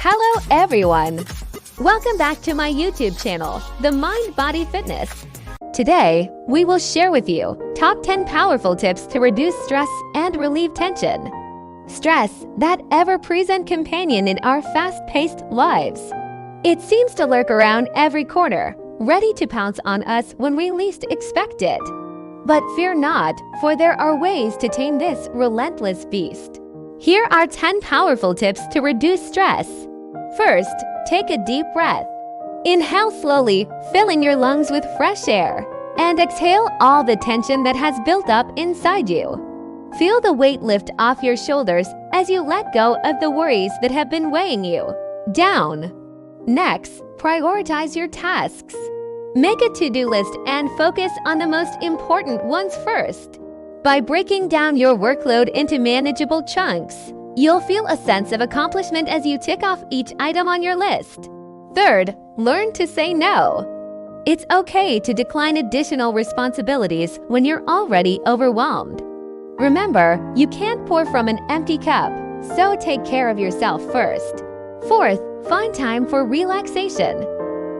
Hello everyone! Welcome back to my YouTube channel, The Mind Body Fitness. Today, we will share with you top 10 powerful tips to reduce stress and relieve tension. Stress, that ever-present companion in our fast-paced lives. It seems to lurk around every corner, ready to pounce on us when we least expect it. But fear not, for there are ways to tame this relentless beast. Here are 10 powerful tips to reduce stress. First, take a deep breath. Inhale slowly, filling your lungs with fresh air, and exhale all the tension that has built up inside you. Feel the weight lift off your shoulders as you let go of the worries that have been weighing you down. Next, prioritize your tasks. Make a to-do list and focus on the most important ones first. By breaking down your workload into manageable chunks, you'll feel a sense of accomplishment as you tick off each item on your list. Third, learn to say no. It's okay to decline additional responsibilities when you're already overwhelmed. Remember, you can't pour from an empty cup, so take care of yourself first. Fourth, find time for relaxation.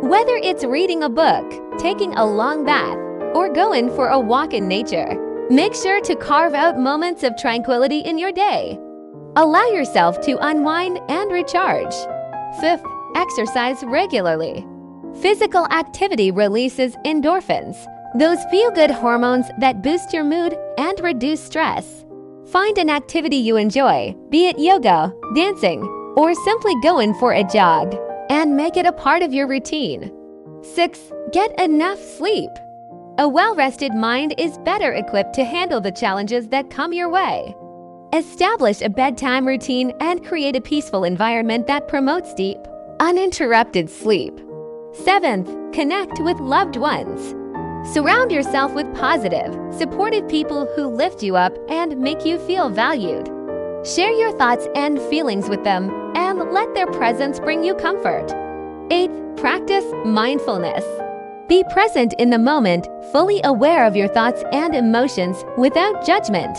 Whether it's reading a book, taking a long bath, or going for a walk in nature, make sure to carve out moments of tranquility in your day. Allow yourself to unwind and recharge. Fifth, exercise regularly. Physical activity releases endorphins, those feel-good hormones that boost your mood and reduce stress. Find an activity you enjoy, be it yoga, dancing, or simply going for a jog, and make it a part of your routine. 6. Get enough sleep. A well-rested mind is better equipped to handle the challenges that come your way. Establish a bedtime routine and create a peaceful environment that promotes deep, uninterrupted sleep. 7th, connect with loved ones. Surround yourself with positive, supportive people who lift you up and make you feel valued. Share your thoughts and feelings with them and let their presence bring you comfort. 8th, practice mindfulness. Be present in the moment, fully aware of your thoughts and emotions without judgment.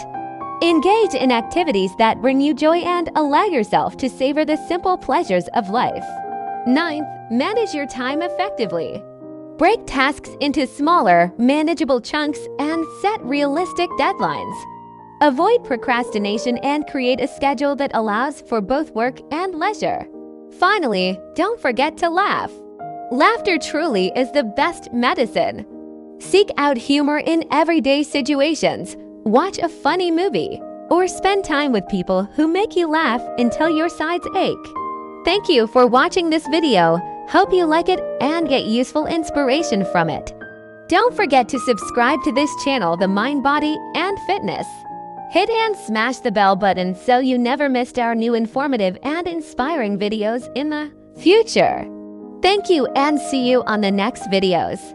Engage in activities that bring you joy and allow yourself to savor the simple pleasures of life. 9th, manage your time effectively. Break tasks into smaller, manageable chunks and set realistic deadlines. Avoid procrastination and create a schedule that allows for both work and leisure. Finally, don't forget to laugh. Laughter truly is the best medicine. Seek out humor in everyday situations, watch a funny movie, or spend time with people who make you laugh until your sides ache. Thank you for watching this video. Hope you like it and get useful inspiration from it. Don't forget to subscribe to this channel, The Mind, Body, and Fitness. Hit and smash the bell button so you never missed our new informative and inspiring videos in the future. Thank you and see you on the next videos.